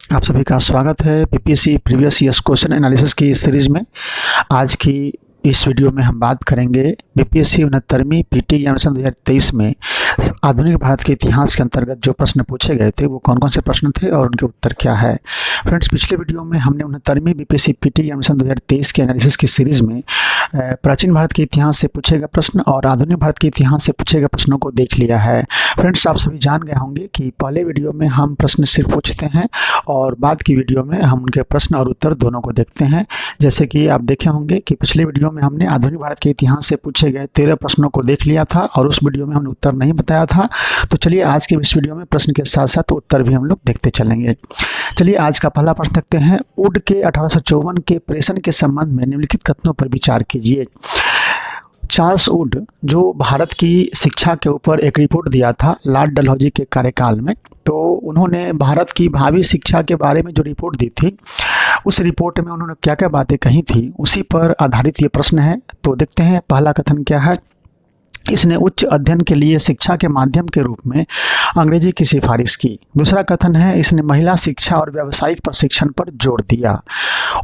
आप सभी का स्वागत है BPSC previous years question analysis की इस सीरीज में। आज की इस वीडियो में हम बात करेंगे बीपीएससी 69वीं पीटी एग्जामिनेशन 2023 में आधुनिक भारत के इतिहास के अंतर्गत जो प्रश्न पूछे गए थे वो कौन कौन से प्रश्न थे और उनके उत्तर क्या है। फ्रेंड्स, पिछले वीडियो में हमने 69वीं बीपीएससी पीटी एग्जामिनेशन 2023 के एनालिसिस की सीरीज में प्राचीन भारत के इतिहास से पूछे गए प्रश्न और आधुनिक भारत के इतिहास से पूछे गए प्रश्नों को देख लिया है। फ्रेंड्स, आप सभी जान गए होंगे कि पहले वीडियो में हम प्रश्न सिर्फ पूछते हैं और बाद की वीडियो में हम उनके प्रश्न और उत्तर दोनों को देखते हैं। जैसे कि आप देखे होंगे कि पिछले वीडियो में हमने आधुनिक भारत के इतिहास से पूछे गए 13 प्रश्नों को देख लिया था और उस वीडियो में हमने उत्तर नहीं बताया था। तो चलिए आज के इस वीडियो में प्रश्न के साथ साथ उत्तर भी हम लोग देखते चलेंगे। चलिए आज का पहला प्रश्न देखते हैं। वुड के 1854 के प्रेषण के संबंध में निम्नलिखित कथनों पर विचार कीजिए। चार्ल्स वुड जो भारत की शिक्षा के ऊपर एक रिपोर्ट दिया था लॉर्ड डलहौजी के कार्यकाल में, तो उन्होंने भारत की भावी शिक्षा के बारे में जो रिपोर्ट दी थी उस रिपोर्ट में उन्होंने क्या क्या बातें कही थी उसी पर आधारित ये प्रश्न है। तो देखते हैं पहला कथन क्या है। इसने उच्च अध्ययन के लिए शिक्षा के माध्यम के रूप में अंग्रेजी की सिफारिश की। दूसरा कथन है इसने महिला शिक्षा और व्यावसायिक प्रशिक्षण पर जोर दिया।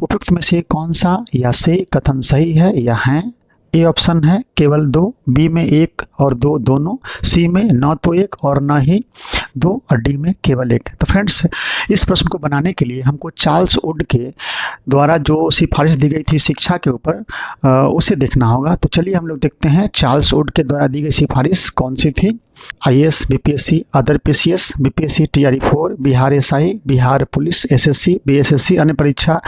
उपयुक्त में से कौन सा या से कथन सही है या है? ए ऑप्शन है केवल 2, बी में 1 और 2 दोनों, सी में न तो 1 और न ही 2 और डी में केवल 1। तो फ्रेंड्स, इस प्रश्न को बनाने के लिए हमको चार्ल्स वुड के द्वारा जो सिफारिश दी गई थी शिक्षा के ऊपर उसे देखना होगा। तो चलिए हम लोग देखते हैं चार्ल्स वुड के द्वारा दी गई सिफारिश कौन सी थी। IAS, BPSC, other PCS, BPSC TRE four, Bihar SI, Bihar police, SSC, BSSC अन्य परीक्षा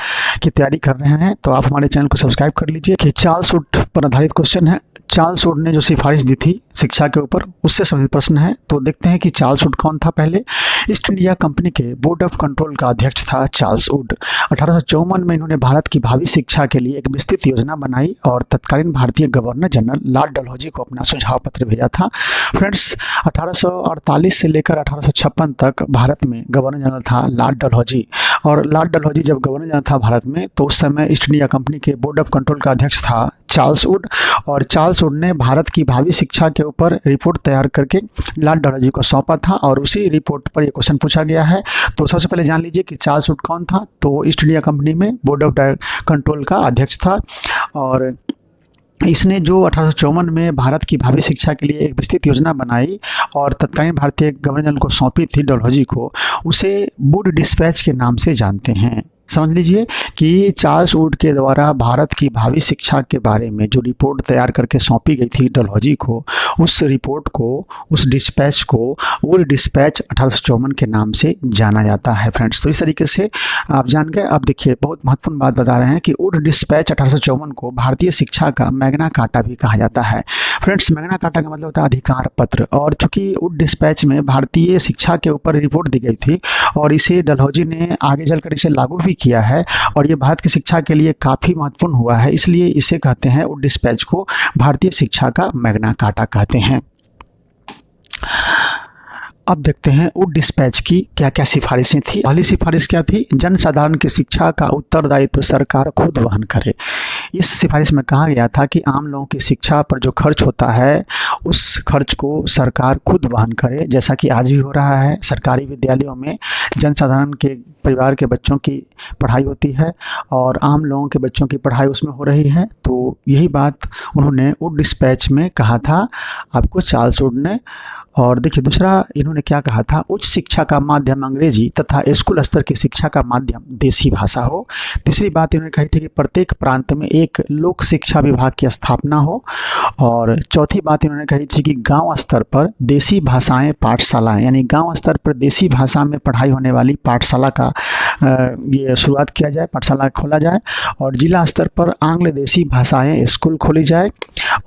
की तैयारी कर रहे हैं तो आप हमारे चैनल को सब्सक्राइब कर लीजिए कि चार्ल्स वुड पर आधारित क्वेश्चन है। चार्ल्स वुड ने जो सिफारिश दी थी शिक्षा के ऊपर उससे संबंधित प्रश्न है। तो देखते हैं कि चार्ल्स वुड कौन था। पहले ईस्ट इंडिया कंपनी के बोर्ड ऑफ कंट्रोल का अध्यक्ष था चार्ल्स वुड। 1854 में इन्होंने भारत की भावी शिक्षा के लिए एक विस्तृत योजना बनाई और तत्कालीन भारतीय गवर्नर जनरल लॉर्ड डलहौजी को अपना सुझाव पत्र भेजा था। फ्रेंड्स, 1848 से लेकर 1856 तक भारत में गवर्नर जनरल था लॉर्ड डलहौजी। और लॉर्ड डलहौजी जब गवर्नर जनरल था भारत में तो उस समय ईस्ट इंडिया कंपनी के बोर्ड ऑफ कंट्रोल का अध्यक्ष था चार्ल्स वुड। और चार्ल्स वुड ने भारत की भावी शिक्षा के ऊपर रिपोर्ट तैयार करके लॉर्ड डलहौजी को सौंपा था और उसी रिपोर्ट पर यह क्वेश्चन पूछा गया है। तो सबसे पहले जान लीजिए कि चार्ल्स वुड कौन था। तो ईस्ट इंडिया कंपनी में बोर्ड ऑफ कंट्रोल का अध्यक्ष था और इसने जो 1854 में भारत की भावी शिक्षा के लिए एक विस्तृत योजना बनाई और तत्कालीन भारतीय गवर्नर जनरल को सौंपी थी डलहौजी को, उसे वुड डिस्पैच के नाम से जानते हैं। समझ लीजिए कि चार्ल्स वुड के द्वारा भारत की भावी शिक्षा के बारे में जो रिपोर्ट तैयार करके सौंपी गई थी डलहौजी को, उस रिपोर्ट को, उस डिस्पैच को वुड डिस्पैच 1854 के नाम से जाना जाता है। फ्रेंड्स, तो इस तरीके से आप जान गए। अब देखिए बहुत महत्वपूर्ण बात बता रहे हैं कि वुड डिस्पैच 1854 को भारतीय शिक्षा का मैग्ना कार्टा भी कहा जाता है। फ्रेंड्स, मैग्ना कार्टा का मतलब होता है अधिकार पत्र। और चूंकि वुड डिस्पैच में भारतीय शिक्षा के ऊपर रिपोर्ट दी गई थी और इसे डलहौजी ने आगे चलकर इसे लागू भी किया है और ये भारत की शिक्षा के लिए काफ़ी महत्वपूर्ण हुआ है, इसलिए इसे कहते हैं वुड डिस्पैच को भारतीय शिक्षा का मैग्ना कार्टा कहते हैं। अब देखते हैं वुड डिस्पैच की क्या क्या सिफारिशें थी। पहली सिफारिश क्या थी? जनसाधारण की शिक्षा का उत्तरदायित्व सरकार खुद वहन करे। इस सिफारिश में कहा गया था कि आम लोगों की शिक्षा पर जो खर्च होता है उस खर्च को सरकार खुद वहन करे, जैसा कि आज भी हो रहा है। सरकारी विद्यालयों में जनसाधारण के परिवार के बच्चों की पढ़ाई होती है और आम लोगों के बच्चों की पढ़ाई उसमें हो रही है। तो यही बात उन्होंने वुड डिस्पैच में कहा था आपको चार्ल्स वुड ने। और देखिए दूसरा इन्होंने क्या कहा था, उच्च शिक्षा का माध्यम अंग्रेजी तथा स्कूल स्तर की शिक्षा का माध्यम देसी भाषा हो। तीसरी बात इन्होंने कही थी कि प्रत्येक प्रांत में एक लोक शिक्षा विभाग की स्थापना हो। और चौथी बात इन्होंने कही थी कि गांव स्तर पर देसी भाषाएं पाठशालाएं, यानी गांव स्तर पर देसी भाषा में पढ़ाई होने वाली पाठशाला का ये शुरुआत किया जाए, पाठशाला खोला जाए। और जिला स्तर पर आंग्ल देसी भाषाएं स्कूल खोली जाए।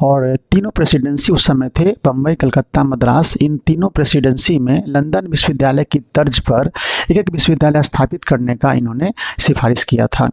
और तीनों प्रेसिडेंसी उस समय थे बम्बई, कलकत्ता, मद्रास। इन तीनों प्रेसिडेंसी में लंदन विश्वविद्यालय की तर्ज पर एक एक विश्वविद्यालय स्थापित करने का इन्होंने सिफारिश किया था।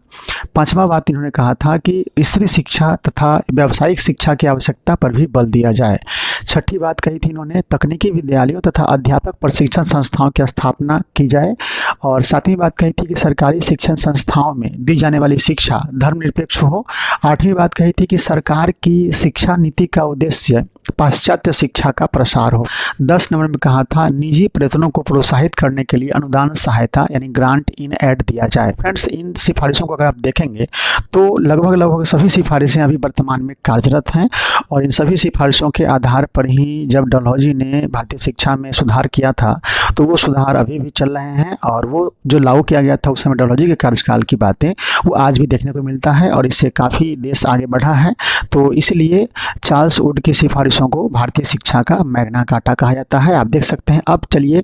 पांचवा बात इन्होंने कहा था कि स्त्री शिक्षा तथा व्यावसायिक शिक्षा की आवश्यकता पर भी बल दिया जाए। छठी बात कही थी इन्होंने तकनीकी विद्यालयों तथा अध्यापक प्रशिक्षण संस्थाओं की स्थापना की जाए। और सातवीं बात कही थी कि सरकारी शिक्षण संस्थाओं में दी जाने वाली शिक्षा धर्मनिरपेक्ष हो। आठवीं बात कही थी कि सरकार की शिक्षा नीति का उद्देश्य पाश्चात्य शिक्षा का प्रसार हो। 10 नंबर में कहा था निजी प्रयत्नों को प्रोत्साहित करने के लिए अनुदान सहायता यानी ग्रांट इन एड दिया जाए। फ्रेंड्स, इन सिफारिशों को अगर आप देखेंगे तो लगभग सभी सिफारिशें अभी वर्तमान में कार्यरत हैं और इन सभी सिफारिशों के आधार पर ही जब डलहौजी ने भारतीय शिक्षा में सुधार किया था तो वो सुधार अभी भी चल रहे हैं और वो जो लागू किया गया था उस समय डलहौजी के कार्यकाल की बातें वो आज भी देखने को मिलता है और इससे काफ़ी देश आगे बढ़ा है। तो इसलिए चार्ल्स वुड की सिफारिशों को भारतीय शिक्षा का मैग्ना कार्टा कहा जाता है। आप देख सकते हैं। अब चलिए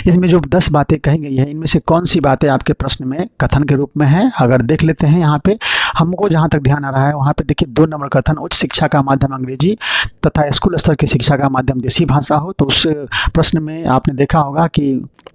इसमें जो 10 बातें कही गई है इनमें से कौन सी बातें आपके प्रश्न में कथन के रूप में है, अगर देख लेते हैं। यहाँ पे हमको जहाँ तक ध्यान आ रहा है वहाँ पे देखिए 2 नंबर कथन उच्च शिक्षा का माध्यम अंग्रेजी तथा स्कूल स्तर की शिक्षा का माध्यम देसी भाषा हो। तो उस प्रश्न में आपने देखा होगा कि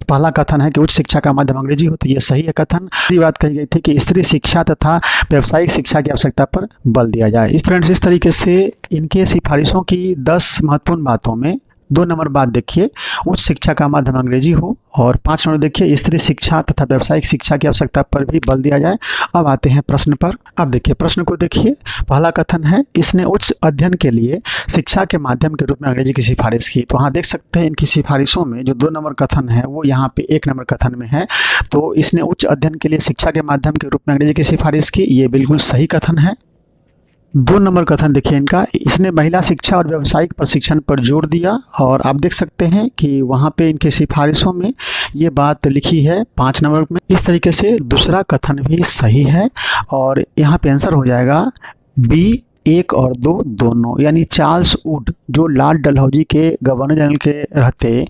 पहला कथन है कि उच्च शिक्षा का माध्यम अंग्रेजी हो, तो ये सही है कथन। दूसरी बात कही गई थी कि स्त्री शिक्षा तथा व्यावसायिक शिक्षा की आवश्यकता पर बल दिया जाए। इस तरीके से इनके सिफारिशों की 10 महत्वपूर्ण बातों में 2 नंबर बात देखिए उच्च शिक्षा का माध्यम अंग्रेजी हो और 5 नंबर देखिए स्त्री शिक्षा तथा व्यावसायिक शिक्षा की आवश्यकता पर भी बल दिया जाए। अब आते हैं प्रश्न पर। अब देखिए प्रश्न को देखिए। पहला कथन है इसने उच्च अध्ययन के लिए शिक्षा के माध्यम के रूप में अंग्रेजी की सिफारिश की। तो हाँ देख सकते हैं इनकी सिफारिशों में जो 2 नंबर कथन है वो यहाँ पे 1 नंबर कथन में है। तो इसने उच्च अध्ययन के लिए शिक्षा के माध्यम के रूप में अंग्रेजी की सिफारिश की, ये बिल्कुल सही कथन है। 2 नंबर कथन देखिए इनका, इसने महिला शिक्षा और व्यावसायिक प्रशिक्षण पर जोर दिया और आप देख सकते हैं कि वहाँ पे इनकी सिफारिशों में ये बात लिखी है 5 नंबर में। इस तरीके से दूसरा कथन भी सही है और यहाँ पे आंसर हो जाएगा बी 1 और 2 दोनों, यानी चार्ल्स वुड जो लॉर्ड डलहौजी के गवर्नर जनरल के रहते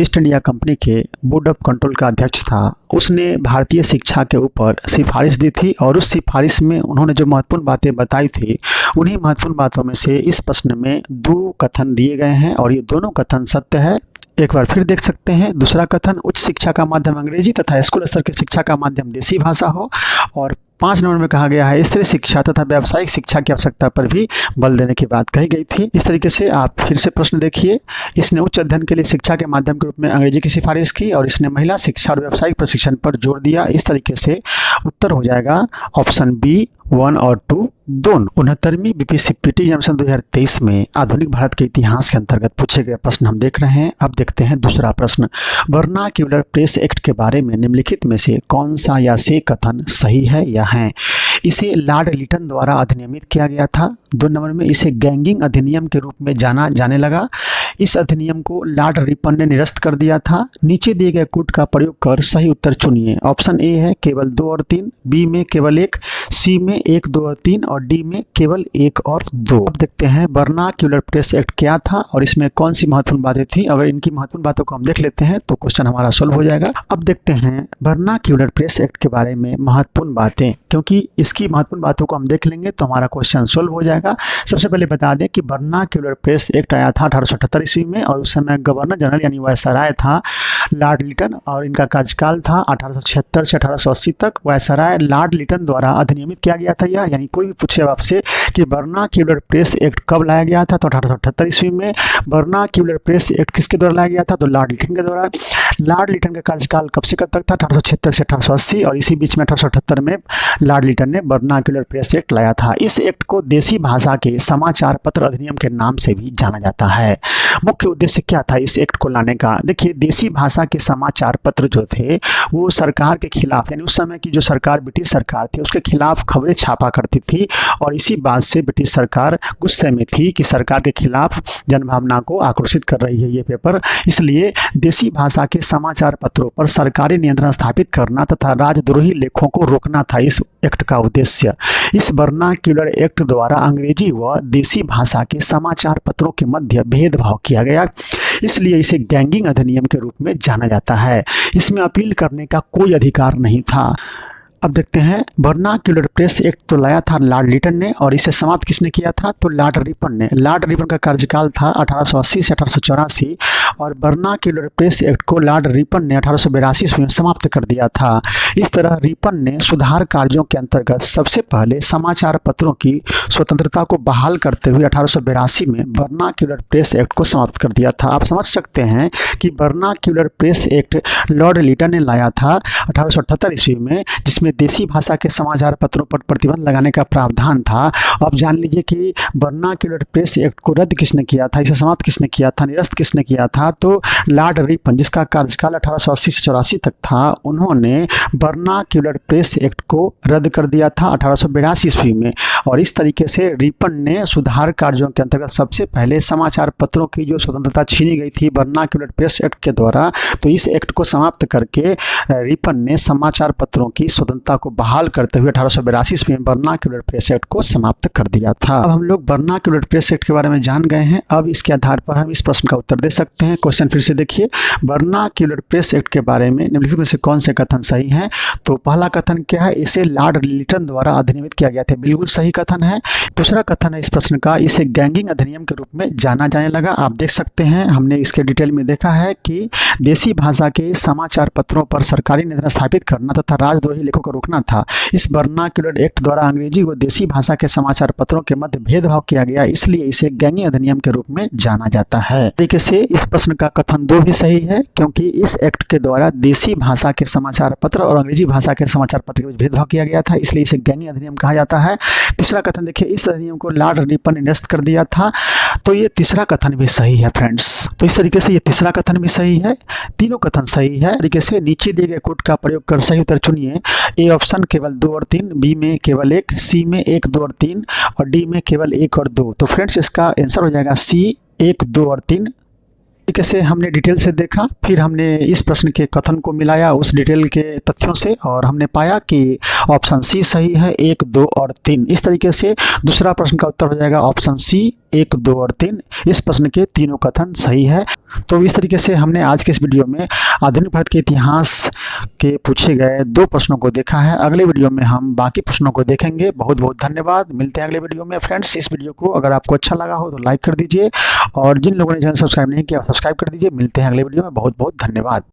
ईस्ट इंडिया कंपनी के बोर्ड ऑफ कंट्रोल का अध्यक्ष था, उसने भारतीय शिक्षा के ऊपर सिफारिश दी थी और उस सिफारिश में उन्होंने जो महत्वपूर्ण बातें बताई थी उन्हीं महत्वपूर्ण बातों में से इस प्रश्न में 2 कथन दिए गए हैं और ये दोनों कथन सत्य है। एक बार फिर देख सकते हैं। दूसरा कथन उच्च शिक्षा का माध्यम अंग्रेजी तथा स्कूल स्तर की शिक्षा का माध्यम देसी भाषा हो और 5 नंबर में कहा गया है स्त्री शिक्षा तथा व्यावसायिक शिक्षा की आवश्यकता पर भी बल देने की बात कही गई थी। इस तरीके से आप फिर से प्रश्न देखिए। इसने उच्च अध्ययन के लिए शिक्षा के माध्यम के रूप में अंग्रेजी की सिफारिश की और इसने महिला शिक्षा और व्यावसायिक प्रशिक्षण पर जोर दिया। इस तरीके से उत्तर हो जाएगा ऑप्शन बी 1 और 2 दोनों। 69वीं बीपीएससी एग्जामिनेशन 2023 में आधुनिक भारत के इतिहास के अंतर्गत पूछे गए प्रश्न हम देख रहे हैं। अब देखते हैं दूसरा प्रश्न। वर्नाक्युलर प्रेस एक्ट के बारे में निम्नलिखित में से कौन सा या से कथन सही है या है? इसे लॉर्ड लिटन द्वारा अधिनियमित किया गया था। 2 नंबर में इसे गैंगिंग अधिनियम के रूप में जाना जाने लगा। इस अधिनियम को लॉर्ड रिपन ने निरस्त कर दिया था। नीचे दिए गए कूट का प्रयोग कर सही उत्तर चुनिए। ऑप्शन ए है केवल 2 और 3, बी में केवल 1, सी में 1, 2 और 3 और डी में केवल 1 और 2। अब देखते हैं वर्नाक्युलर प्रेस एक्ट क्या था और इसमें कौन सी महत्वपूर्ण बातें थी। अगर इनकी महत्वपूर्ण बातों को हम देख लेते हैं तो क्वेश्चन हमारा सॉल्व हो जाएगा। अब देखते हैं वर्नाक्युलर प्रेस एक्ट के बारे में महत्वपूर्ण बातें, क्योंकि इसकी महत्वपूर्ण बातों को हम देख लेंगे तो हमारा क्वेश्चन सॉल्व हो जाएगा। सबसे पहले बता दें कि वर्नाक्युलर प्रेस एक्ट आया था 1878 ईस्वी में और उस समय गवर्नर जनरल यानी वायसराय था लॉर्ड लिटन और इनका कार्यकाल था 1876 से 1880 तक। वायसराय लॉर्ड लिटन द्वारा अधिनियमित किया गया था यह, यानी कोई भी पूछे आपसे कि वर्नाक्युलर प्रेस एक्ट कब लाया गया था तो 1878 ईस्वी में। वर्नाक्युलर प्रेस एक्ट किसके द्वारा लाया गया था तो लॉर्ड लिटन के द्वारा। लॉर्ड लिटन का कार्यकाल कब से कब तक था 1876 से 1880 और इसी बीच में 1878 में लॉर्ड लिटन ने वर्नाक्युलर प्रेस एक्ट लाया था। इस एक्ट को देसी भाषा के समाचार पत्र अधिनियम के नाम से भी जाना जाता है। मुख्य उद्देश्य क्या था इस एक्ट को लाने का? देखिए देसी भाषा के समाचार पत्र जो थे वो सरकार के खिलाफ, यानी उस समय की जो सरकार ब्रिटिश सरकार थी उसके खिलाफ खबरें छापा करती थी और इसी बात से ब्रिटिश सरकार गुस्से में थी कि सरकार के खिलाफ जनभावना को आक्रोशित कर रही है ये पेपर। इसलिए देसी भाषा के समाचार पत्रों पर सरकारी नियंत्रण स्थापित करना तथा राजद्रोही लेखों को रोकना था इस एक्ट का उद्देश्य। इस वर्नाक्युलर एक्ट द्वारा अंग्रेजी व देसी भाषा के समाचार पत्रों के मध्य भेदभाव किया गया, इसलिए इसे गैंगिंग अधिनियम के रूप में जाना जाता है। इसमें अपील करने का कोई अधिकार नहीं था। अब देखते हैं वर्नाक्युलर प्रेस एक्ट तो लाया था लॉर्ड लिटन ने, और इसे समाप्त किसने किया था? तो लॉर्ड रिपन ने। लॉर्ड रिपन का कार्यकाल था 1880 से 1884, और वर्नाक्युलर प्रेस एक्ट को लॉर्ड रिपन ने 1882 में समाप्त कर दिया था। इस तरह रिपन ने सुधार कार्यों के अंतर्गत सबसे पहले समाचार पत्रों की स्वतंत्रता को बहाल करते हुए 1882 में वर्नाक्युलर प्रेस एक्ट को समाप्त कर दिया था। आप समझ सकते हैं कि Vernacular Press Act Lord Lytton ने लाया था 1878 ईस्वी में, जिसमें देसी भाषा के समाचार पत्रों पर प्रतिबंध लगाने का प्रावधान था। अब जान लीजिए कि वर्नाक्युलर प्रेस एक्ट को रद्द किसने किया था, इसे समाप्त किसने किया था, निरस्त किसने किया था? तो लॉर्ड रिपन, जिसका कार्यकाल 1880 से 84 तक था, उन्होंने वर्नाक्युलर प्रेस एक्ट को रद्द कर दिया था 1882 ईस्वी में। और इस तरीके से रिपन ने सुधार कार्यों के अंतर्गत सबसे पहले समाचार पत्रों की जो स्वतंत्रता छीनी गई थी वर्नाक्युलर प्रेस एक्ट के द्वारा, तो इस एक्ट को समाप्त करके रिपन ने समाचार पत्रों की स्वतंत्रता को बहाल करते हुए 1882 में वर्नाक्युलर प्रेस एक्ट को समाप्त कर दिया था। अब हम लोग वर्नाक्युलर प्रेस एक्ट के बारे में जान गए हैं। अब इसके आधार पर हम इस प्रश्न का उत्तर दे सकते हैं। क्वेश्चन फिर से देखिए, वर्नाक्युलर प्रेस एक्ट के बारे में निम्नलिखित में से कौन से कथन सही हैं? तो पहला कथन क्या है? इसे लॉर्ड लिटन द्वारा अधिनियमित किया गया था, बिल्कुल सही कथन है। दूसरा कथन है इस प्रश्न का, इसे गैंगिंग अधिनियम के रूप में जाना जाने लगा। आप देख सकते हैं, हमने इसके डिटेल में देखा है कि देसी भाषा के समाचार पत्रों पर सरकारी नियंत्रण स्थापित करना तथा राजद्रोही लेखों को रोकना था। इस वर्नाक्युलर एक्ट द्वारा अंग्रेजी व देसी भाषा के समाचार पत्रों के मध्य भेदभाव किया गया, इसलिए इसे गैंगिंग अधिनियम के रूप में जाना जाता है। तरीके से इस प्रश्न का कथन 2 भी सही है, क्योंकि इस एक्ट के द्वारा देसी भाषा के समाचार पत्र और अंग्रेजी भाषा के समाचार पत्र के बीच भेदभाव किया गया था, इसलिए इसे गैंगिंग अधिनियम कहा जाता है। तीसरा कथन देखिए, इस अधिनियम को लॉर्ड रिपन ने निरस्त कर दिया था, तो ये तीसरा कथन भी सही है फ्रेंड्स। तो इस तरीके से ये तीसरा कथन भी सही है, तीनों कथन सही है। तरीके से नीचे दिए गए कोड का प्रयोग कर सही उत्तर चुनिए। ए ऑप्शन केवल 2 और 3, बी में केवल 1, सी में 1, 2 और 3, और डी में केवल 1 और 2। तो फ्रेंड्स इसका आंसर हो जाएगा सी, 1, 2 और 3। तरीके से हमने डिटेल से देखा, फिर हमने इस प्रश्न के कथन को मिलाया उस डिटेल के तथ्यों से, और हमने पाया कि ऑप्शन सी सही है, 1, 2 और 3। इस तरीके से दूसरा प्रश्न का उत्तर हो जाएगा ऑप्शन सी, 1, 2 और 3। इस प्रश्न के तीनों कथन सही है। तो इस तरीके से हमने आज के इस वीडियो में आधुनिक भारत के इतिहास के पूछे गए 2 प्रश्नों को देखा है। अगले वीडियो में हम बाकी प्रश्नों को देखेंगे। बहुत बहुत धन्यवाद, मिलते हैं अगले वीडियो में फ्रेंड्स। इस वीडियो को अगर आपको अच्छा लगा हो तो लाइक कर दीजिए, और जिन लोगों ने चैनल सब्सक्राइब नहीं किया सब्सक्राइब कर दीजिए। मिलते हैं अगले वीडियो में, बहुत बहुत धन्यवाद।